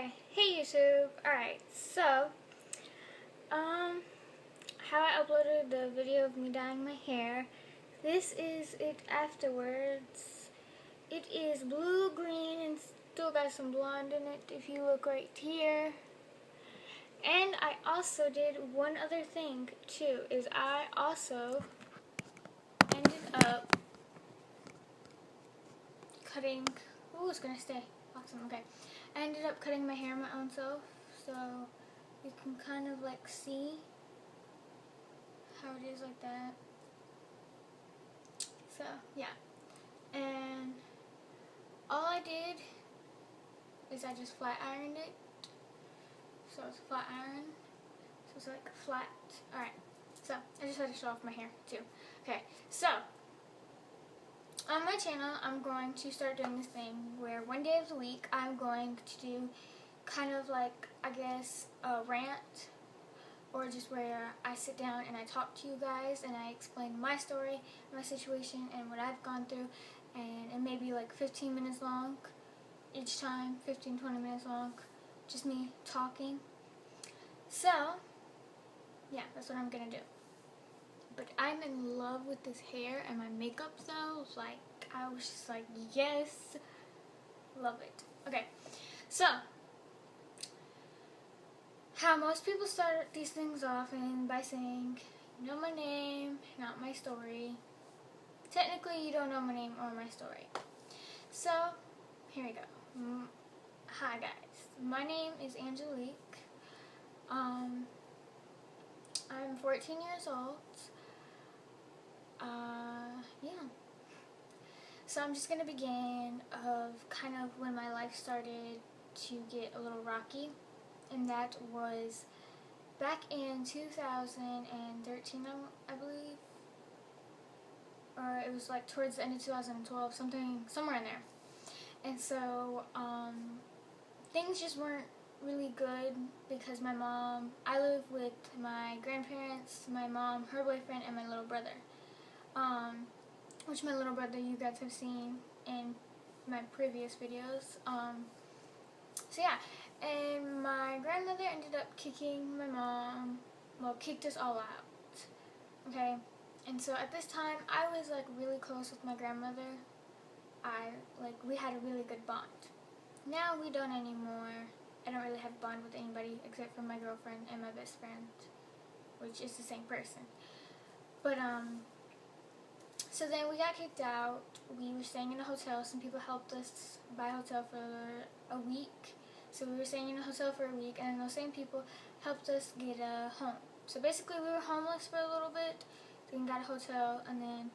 Okay, hey YouTube. Alright, so, how I uploaded the video of me dyeing my hair. This is it afterwards. It is blue-green and still got some blonde in it if you look right here. And I also did one other thing too, is I also ended up cutting, ooh, it's gonna stay. Awesome, okay. I ended up cutting my hair my own self, so you can kind of like see how it is like that. So, yeah. And all I did is I just flat ironed it. So it's a flat iron. So it's like flat. Alright. So, I just had to show off my hair too. Okay, so on my channel, I'm going to start doing this thing where one day of the week I'm going to do kind of like, I guess, a rant, or just where I sit down and I talk to you guys and I explain my story, my situation, and what I've gone through, and it may be like 15 minutes long each time, 15-20 minutes long, just me talking. So, yeah, that's what I'm gonna do. But I'm in love with this hair and my makeup though, like, I was just like, yes, love it. Okay, so, how most people start these things off and by saying, you know my name, not my story. Technically, you don't know my name or my story. So, here we go. Hi guys, my name is Angelique. I'm 14 years old. Yeah. So I'm just gonna begin of kind of when my life started to get a little rocky, and that was back in 2013, I believe, or it was like towards the end of 2012, somewhere in there. And so things just weren't really good because my mom, I live with my grandparents, my mom, her boyfriend, and my little brother. Which my little brother you guys have seen in my previous videos. So yeah, and my grandmother ended up kicking my mom, well, kicked us all out, okay? And so at this time, I was like really close with my grandmother. We had a really good bond. Now we don't anymore. I don't really have a bond with anybody except for my girlfriend and my best friend, which is the same person. But, so then we got kicked out. We were staying in a hotel. Some people helped us buy a hotel for a week. So we were staying in a hotel for a week, and then those same people helped us get a home. So basically we were homeless for a little bit, then we got a hotel, and then,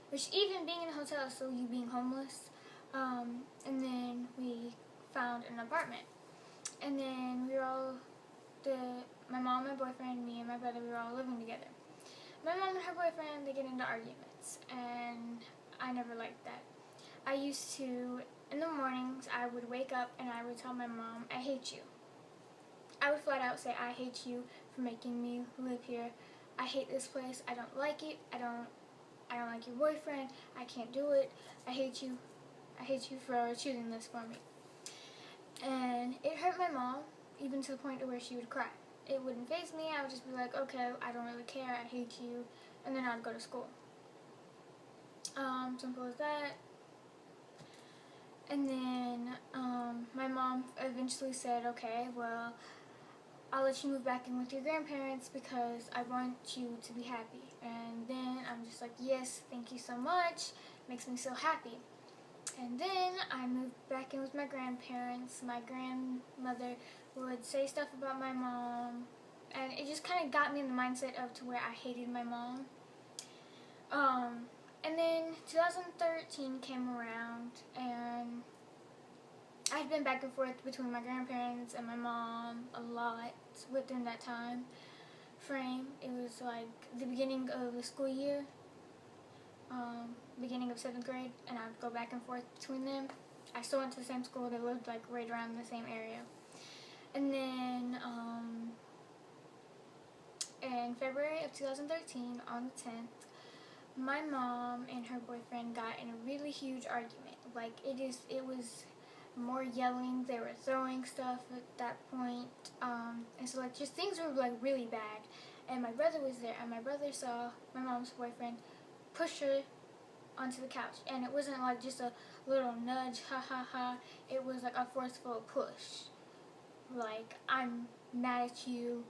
which even being in a hotel is still you being homeless. And then we found an apartment. And then we were all, my mom, my boyfriend, me, and my brother, we were all living together. My mom and her boyfriend, they get into arguments, and I never liked that. I used to, in the mornings, I would wake up and I would tell my mom, I hate you. I would flat out say, I hate you for making me live here. I hate this place. I don't like it. I don't like your boyfriend. I can't do it. I hate you. I hate you for choosing this for me. And it hurt my mom, even to the point where she would cry. It wouldn't faze me. I would just be like, okay, I don't really care. I hate you. And then I'd go to school. Simple as that. And then my mom eventually said, okay, well, I'll let you move back in with your grandparents because I want you to be happy. And then I'm just like, yes, thank you so much. Makes me so happy. And then I moved back in with my grandparents. My grandmother would say stuff about my mom, and it just kind of got me in the mindset of to where I hated my mom. And then 2013 came around, and I'd been back and forth between my grandparents and my mom a lot within that time frame. It was like the beginning of the school year, beginning of 7th grade, and I would go back and forth between them. I still went to the same school. They lived like right around the same area. And then in February of 2013, on the 10th, my mom and her boyfriend got in a really huge argument. Like, it was more yelling. They were throwing stuff at that point. And so like just things were like really bad. And my brother was there, and my brother saw my mom's boyfriend push her onto the couch. And it wasn't like just a little nudge, ha ha ha. It was like a forceful push. Like, I'm mad at you,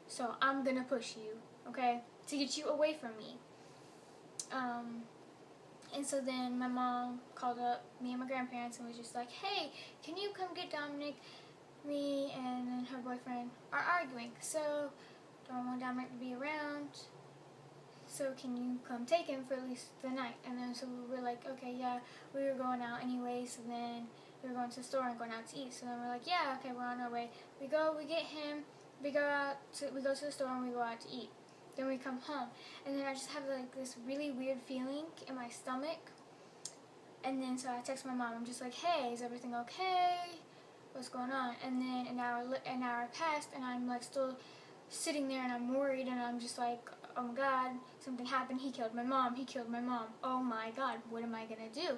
so I'm gonna push you, okay, to get you away from me. And so then my mom called up me and my grandparents and was just like, hey, can you come get Dominic? Me and then her boyfriend are arguing, so don't want Dominic to be around, so can you come take him for at least the night? And then so we were like, okay, yeah, we were going out anyway, so then we were going to the store and going out to eat. So then we're like, yeah, okay, we're on our way. We get him, we go to the store and we go out to eat. Then we come home, and then I just have like this really weird feeling in my stomach. And then so I text my mom. I'm just like, hey, is everything okay? What's going on? And then an hour passed, and I'm like still sitting there, and I'm worried, and I'm just like, oh my God, something happened. He killed my mom. He killed my mom. Oh my God, what am I gonna do?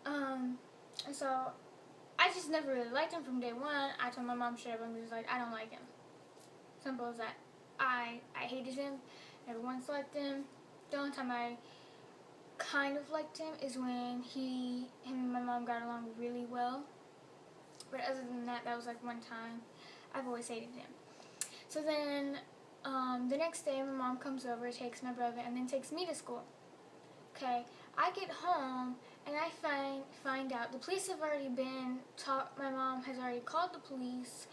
And so I just never really liked him from day one. I told my mom straight up, I'm just like, I don't like him. Simple as that. I hated him. Never once liked him. The only time I kind of liked him is when him and my mom got along really well. But other than that, that was like one time. I've always hated him. So then the next day, my mom comes over, takes my brother, and then takes me to school. Okay, I get home, and I find out the police have already my mom has already called the police.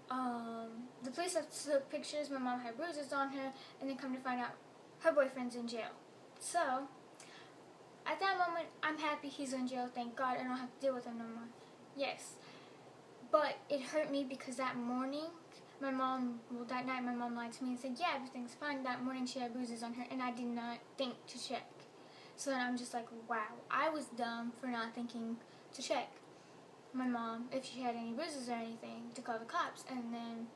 The police have took pictures. My mom had bruises on her, and then come to find out her boyfriend's in jail. So at that moment, I'm happy he's in jail. Thank God I don't have to deal with him no more. Yes, but it hurt me because that morning, that night my mom lied to me and said, yeah, everything's fine. That morning she had bruises on her, and I did not think to check. So then I'm just like, wow, I was dumb for not thinking to check my mom if she had any bruises or anything to call the cops. And then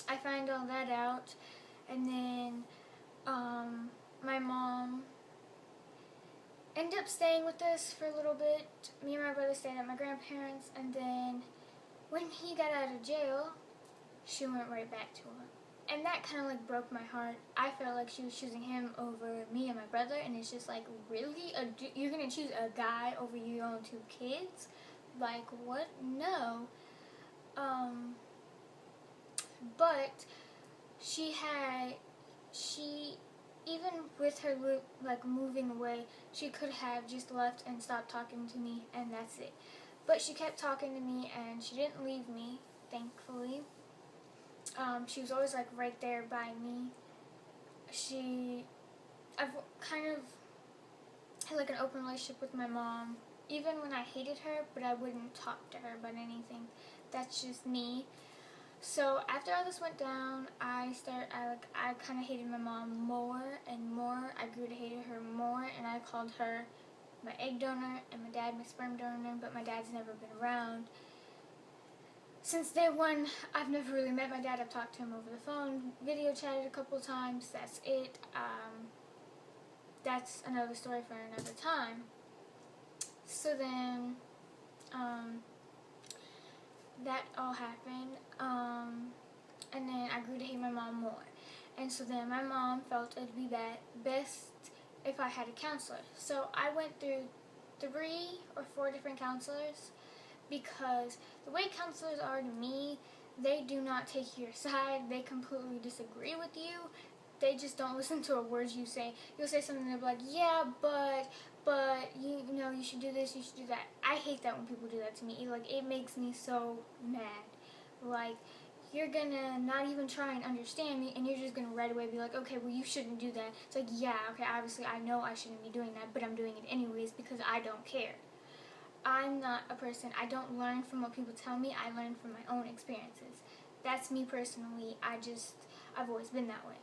I find all that out, and then my mom ended up staying with us for a little bit. Me and my brother stayed at my grandparents', and then when he got out of jail, she went right back to him. And that kind of like broke my heart. I felt like she was choosing him over me and my brother, and it's just like, really? You're going to choose a guy over your own two kids? Like, what? No. But even with her like moving away, she could have just left and stopped talking to me, and that's it. But she kept talking to me, and she didn't leave me, thankfully. She was always like right there by me. I've kind of had like an open relationship with my mom, even when I hated her, but I wouldn't talk to her about anything. That's just me. So after all this went down, I kind of hated my mom more and more. I grew to hate her more, and I called her my egg donor and my dad my sperm donor, but my dad's never been around. Since day one, I've never really met my dad. I've talked to him over the phone, video chatted a couple times. That's it. That's another story for another time. So then, that all happened, and then I grew to hate my mom more. And so then my mom felt it would be best if I had a counselor. So I went through 3 or 4 different counselors, because the way counselors are to me, they do not take your side. They completely disagree with you. They just don't listen to a word you say. You'll say something, they'll be like, yeah, but you know, you should do this, you should do that. I hate that when people do that to me. It makes me so mad. Like, you're gonna not even try and understand me, and you're just gonna right away be like, okay, well, you shouldn't do that. It's like, yeah, okay, obviously I know I shouldn't be doing that, but I'm doing it anyways because I don't care. I'm not a person, I don't learn from what people tell me, I learn from my own experiences. That's me personally. I've always been that way.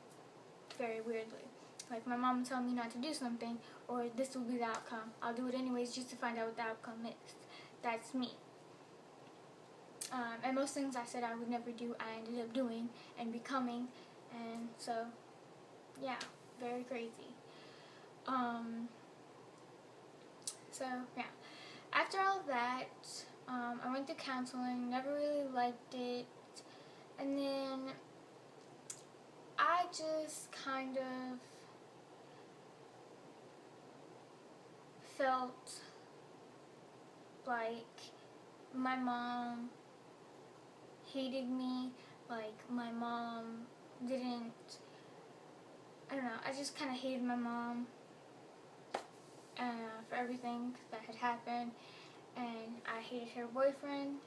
Very weirdly. Like, my mom would tell me not to do something, or this will be the outcome. I'll do it anyways just to find out what the outcome is. That's me. And most things I said I would never do, I ended up doing and becoming. And so, yeah, very crazy. So, yeah. after all that, I went through counseling, never really liked it, and then I just kind of felt like my mom hated me, like my mom didn't, I don't know, I just kind of hated my mom for everything that had happened, and I hated her boyfriend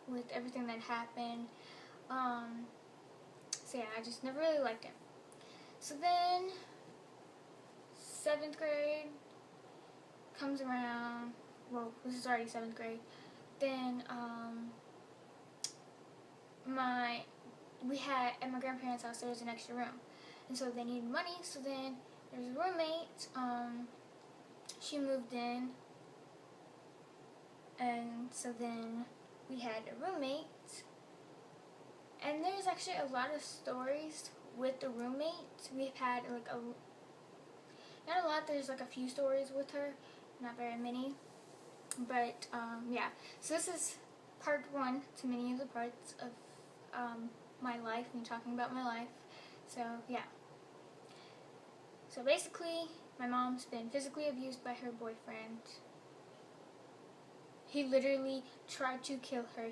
with everything that happened. So yeah, I just never really liked him. So then 7th grade comes around. Well, this is already 7th grade. Then we had at my grandparents' house there was an extra room, and so they needed money. So then there was a roommate. She moved in, and so then we had a roommate. And there's actually a lot of stories with the roommate. We've had like not a lot. There's like a few stories with her, not very many. But yeah. So this is part 1 to many of the parts of my life, me talking about my life. So yeah. So basically, my mom's been physically abused by her boyfriend. He literally tried to kill her.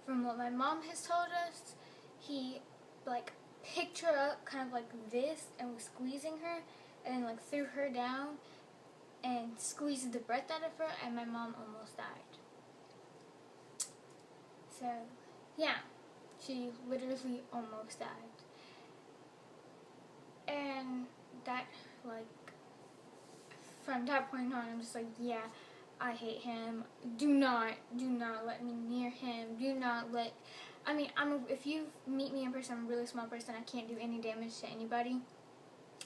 From what my mom has told us, he like picked her up kind of like this and was squeezing her, and then like threw her down and squeezed the breath out of her, and my mom almost died. So yeah, she literally almost died. And that, like, from that point on, I'm just like, yeah, I hate him. Do not let me near him. Do not let, I mean, if you meet me in person, I'm a really small person. I can't do any damage to anybody.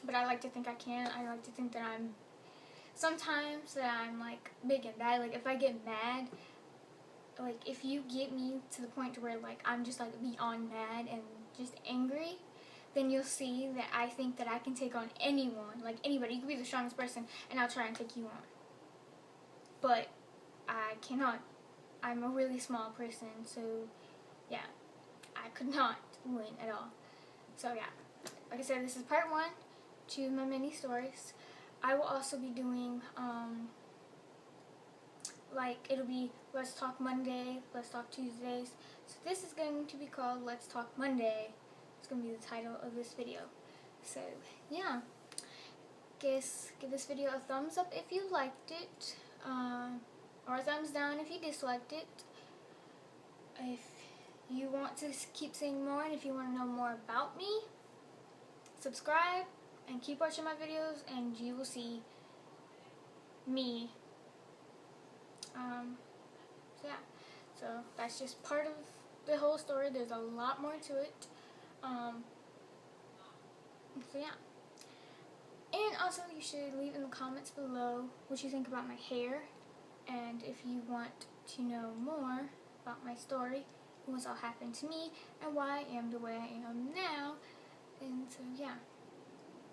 But I like to think I can. I like to think that sometimes I'm, like, big and bad. Like, if I get mad, like, if you get me to the point to where, like, I'm just, like, beyond mad and just angry, then you'll see that I think that I can take on anyone. Like, anybody. You could be the strongest person, and I'll try and take you on. But I cannot. I'm a really small person, so yeah, I could not win at all. So yeah, like I said, this is part 1 to my mini stories. I will also be doing, like, it'll be Let's Talk Monday, Let's Talk Tuesdays. So this is going to be called Let's Talk Monday. It's going to be the title of this video. So yeah, guess give this video a thumbs up if you liked it. Or a thumbs down if you disliked it. If you want to keep seeing more, and if you want to know more about me, subscribe and keep watching my videos, and you will see me. So yeah, so that's just part of the whole story. There's a lot more to it. So yeah. And also, you should leave in the comments below what you think about my hair, and if you want to know more about my story, what's all happened to me, and why I am the way I am now. And so yeah,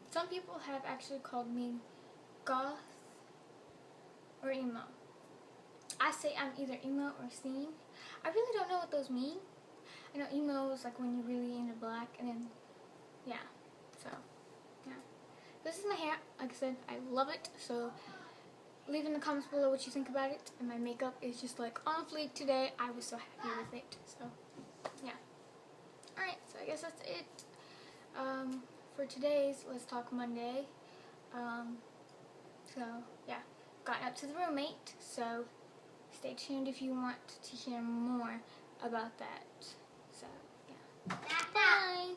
some people have actually called me goth or emo. I say I'm either emo or scene. I really don't know what those mean. I know emo is like when you're really into black, and then yeah, so yeah. This is my hair. Like I said, I love it. So leave in the comments below what you think about it. And my makeup is just like on fleek today. I was so happy with it. So yeah. Alright, so I guess that's it for today's Let's Talk Monday. So yeah, got up to the roommate. So stay tuned if you want to hear more about that. So yeah. Bye.